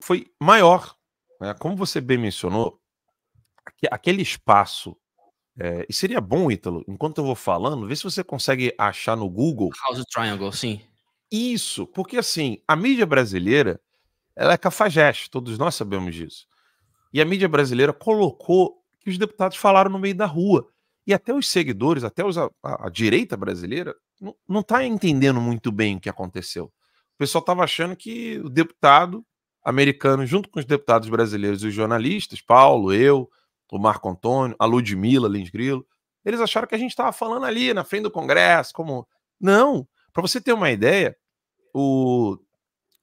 foi maior, né? Como você bem mencionou, aquele espaço, e seria bom, Ítalo, enquanto eu vou falando, vê se você consegue achar no Google House Triangle, sim. isso, porque assim, a mídia brasileira, ela é cafajeste, todos nós sabemos disso. E a mídia brasileira colocou que os deputados falaram no meio da rua. E até os seguidores, até a direita brasileira, não está entendendo muito bem o que aconteceu. O pessoal estava achando que o deputado americano, junto com os deputados brasileiros e os jornalistas, Paulo, eu, o Marco Antônio, a Ludmilla Lins Grilo, eles acharam que a gente estava falando ali na frente do Congresso, como. Não! Para você ter uma ideia, o,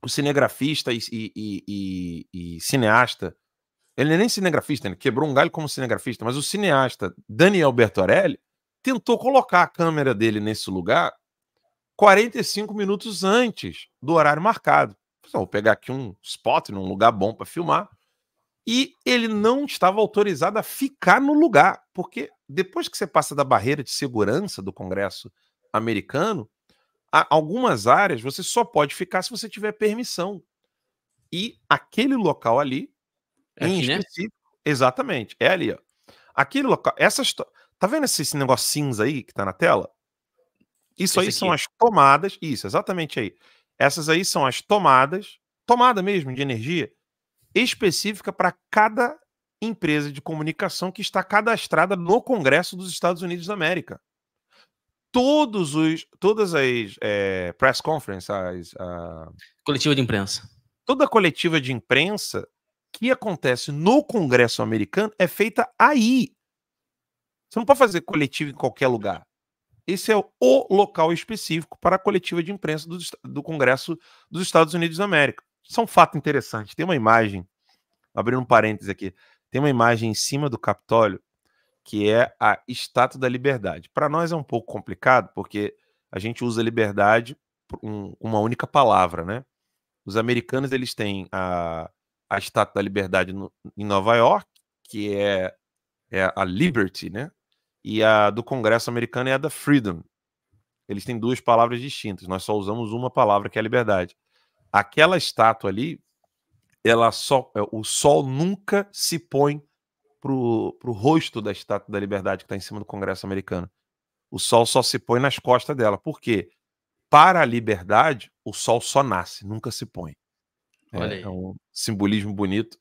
o cinegrafista e cineasta, ele não é nem cinegrafista, ele quebrou um galho como cinegrafista, mas o cineasta Daniel Bertorelli tentou colocar a câmera dele nesse lugar 45 minutos antes do horário marcado. Vou pegar aqui um spot num lugar bom para filmar. E ele não estava autorizado a ficar no lugar, porque depois que você passa da barreira de segurança do Congresso americano, algumas áreas você só pode ficar se você tiver permissão. E aquele local ali, em Aqui, né? específico, exatamente, é ali, ó. Aquele local, tá vendo esse negócio cinza aí que tá na tela? Isso Esse aí são aqui. as tomadas, isso, exatamente aí. Essas aí são as tomadas, tomada mesmo de energia, específica para cada empresa de comunicação que está cadastrada no Congresso dos Estados Unidos da América. Todas as press conferences, Coletiva de imprensa. toda a coletiva de imprensa que acontece no Congresso americano é feita aí. Você não pode fazer coletiva em qualquer lugar. Esse é o local específico para a coletiva de imprensa do Congresso dos Estados Unidos da América. Isso é um fato interessante. Tem uma imagem, abrindo um parênteses aqui, tem uma imagem em cima do Capitólio que é a Estátua da Liberdade. Para nós é um pouco complicado, porque a gente usa liberdade por uma única palavra, né? Os americanos, eles têm a Estátua da Liberdade em Nova York, que é a Liberty, né? E a do Congresso americano é a da Freedom. Eles têm duas palavras distintas. Nós só usamos uma palavra, que é a liberdade. Aquela estátua ali, o sol nunca se põe pro rosto da Estátua da Liberdade que está em cima do Congresso americano. O sol só se põe nas costas dela. Por quê? Para a liberdade, o sol só nasce, nunca se põe. Olha É aí. um simbolismo bonito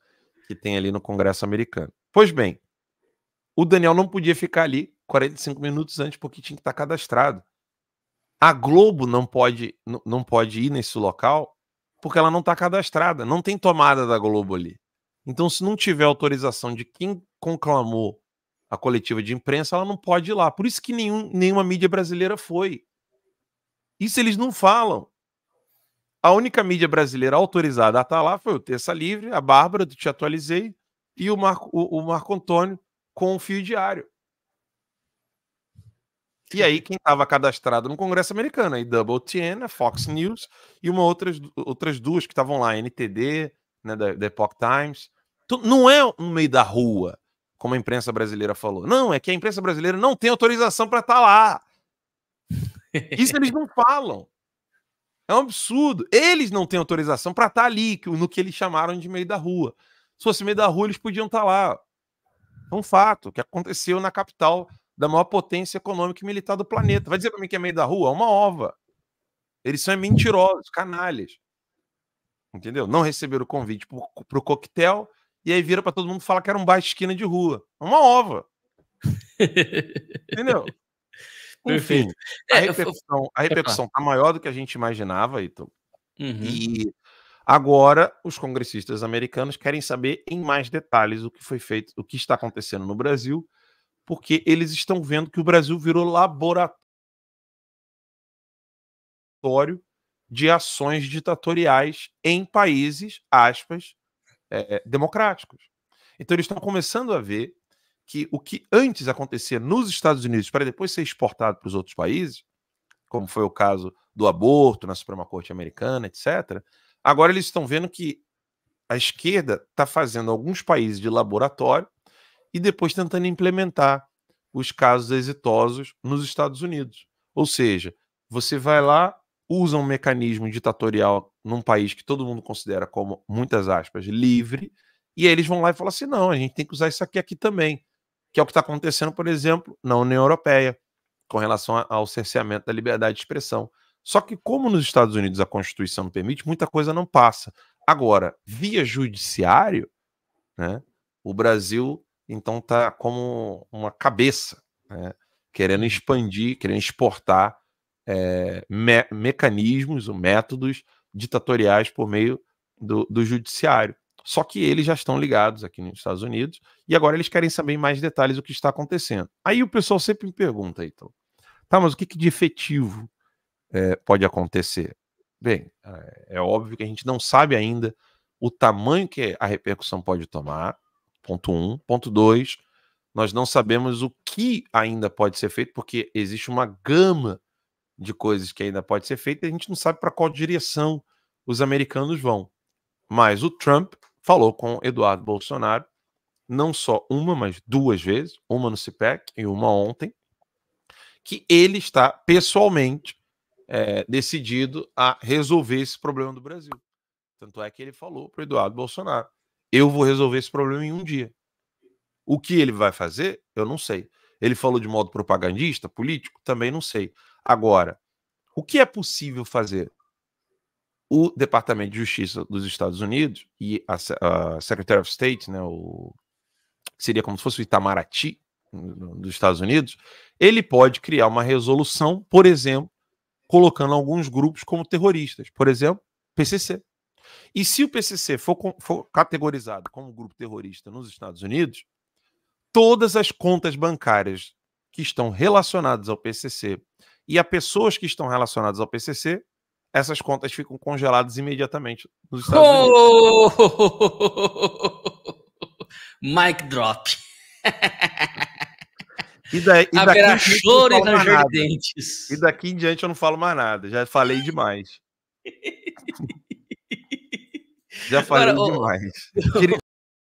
que tem ali no Congresso americano. Pois bem, o Daniel não podia ficar ali 45 minutos antes porque tinha que estar cadastrado. A Globo não pode ir nesse local porque ela não está cadastrada. Não tem tomada da Globo ali. Então, se não tiver autorização de quem conclamou a coletiva de imprensa, ela não pode ir lá. Por isso que nenhuma mídia brasileira foi. Isso eles não falam. A única mídia brasileira autorizada a estar lá foi o Terça Livre, a Bárbara, do Te Atualizei, e o Marco Antônio com o Fio Diário. E aí, quem estava cadastrado no Congresso americano, aí Double TN, a Fox News e outras duas que estavam lá, NTD, né, da Epoch Times. Então, não é no meio da rua, como a imprensa brasileira falou. Não, é que a imprensa brasileira não tem autorização para estar lá. Isso eles não falam. É um absurdo. Eles não têm autorização para estar ali, no que eles chamaram de meio da rua. Se fosse meio da rua, eles podiam estar lá. É um fato que aconteceu na capital da maior potência econômica e militar do planeta. Vai dizer para mim que é meio da rua? É uma ova. Eles são mentirosos, canalhas. Entendeu? Não receberam o convite para o coquetel e aí vira para todo mundo falar que era um bar de esquina de rua. É uma ova. Entendeu? Enfim, Perfeito. a repercussão está maior do que a gente imaginava, Ítalo. Uhum. E agora os congressistas americanos querem saber em mais detalhes o que foi feito, o que está acontecendo no Brasil, porque eles estão vendo que o Brasil virou laboratório de ações ditatoriais em países, aspas, democráticos. Então eles estão começando a ver que o que antes acontecia nos Estados Unidos para depois ser exportado para os outros países, como foi o caso do aborto na Suprema Corte Americana, etc., agora eles estão vendo que a esquerda está fazendo alguns países de laboratório e depois tentando implementar os casos exitosos nos Estados Unidos. Ou seja, você vai lá, usam um mecanismo ditatorial num país que todo mundo considera como, muitas aspas, livre, e aí eles vão lá e falam assim, não, a gente tem que usar isso aqui também, que é o que está acontecendo, por exemplo, na União Europeia, com relação ao cerceamento da liberdade de expressão. Só que como nos Estados Unidos a Constituição não permite, muita coisa não passa. Agora, via judiciário, né, o Brasil, então, está como uma cabeça, né, querendo expandir, querendo exportar mecanismos ou métodos ditatoriais por meio do judiciário. Só que eles já estão ligados aqui nos Estados Unidos e agora eles querem saber em mais detalhes do que está acontecendo. Aí o pessoal sempre me pergunta, então, tá, mas o que de efetivo pode acontecer? Bem, é óbvio que a gente não sabe ainda o tamanho que a repercussão pode tomar, ponto 1. Ponto 2, nós não sabemos o que ainda pode ser feito, porque existe uma gama de coisas que ainda pode ser feita e a gente não sabe para qual direção os americanos vão. Mas o Trump falou com Eduardo Bolsonaro, não só uma, mas 2 vezes, uma no CPEC e uma ontem, que ele está pessoalmente decidido a resolver esse problema do Brasil. Tanto é que ele falou para o Eduardo Bolsonaro, eu vou resolver esse problema em um dia. O que ele vai fazer, eu não sei. Ele falou de modo propagandista, político, também não sei. Agora, o que é possível fazer? O Departamento de Justiça dos Estados Unidos e a Secretary of State, né, seria como se fosse o Itamaraty dos Estados Unidos, ele pode criar uma resolução, por exemplo, colocando alguns grupos como terroristas, por exemplo, PCC. E se o PCC for categorizado como grupo terrorista nos Estados Unidos, todas as contas bancárias que estão relacionadas ao PCC e a pessoas que estão relacionadas ao PCC, essas contas ficam congeladas imediatamente nos Estados Unidos. Mic drop. E daqui em diante eu não falo mais nada. Já falei demais. Já falei demais.